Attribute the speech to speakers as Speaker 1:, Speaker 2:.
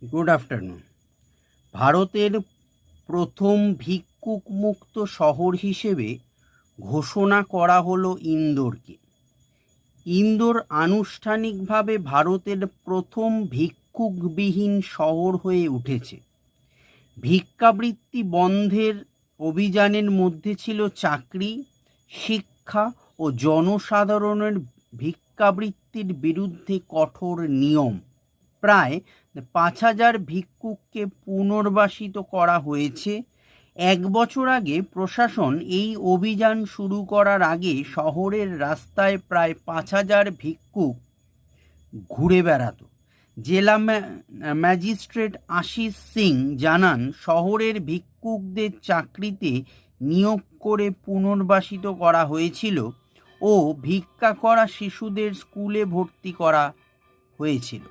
Speaker 1: Good afternoon. ভারতের প্রথম ভিক্ষুক মুক্ত শহর হিসেবে ঘোষণা করা হলো ইন্দোরকে। ইন্দোর আনুষ্ঠানিকভাবে ভারতের প্রথম ভিক্ষুকবিহীন শহর হয়ে উঠেছে। ভিক্ষাবৃত্তি বন্ধের অভিযানের মধ্যে ছিল চাকরি, শিক্ষা ও জনসাধারণের ভিক্ষাবৃত্তির বিরুদ্ধে কঠোর নিয়ম। প্রায় 5,000 ভিক্ষুককে পুনর্বাসিত করা হয়েছে। 1 বছর আগে প্রশাসন এই অভিযান শুরু করার আগে শহরের রাস্তায় প্রায় 5,000 ভিক্ষুক ঘুরে বেড়াত। জেলা ম্যাজিস্ট্রেট আশিস সিং জানান, শহরের ভিক্ষুকদের চাকরিতে নিয়োগ করে পুনর্বাসিত করা হয়েছিল ও ভিক্ষা করা শিশুদের স্কুলে ভর্তি করা হয়েছিল।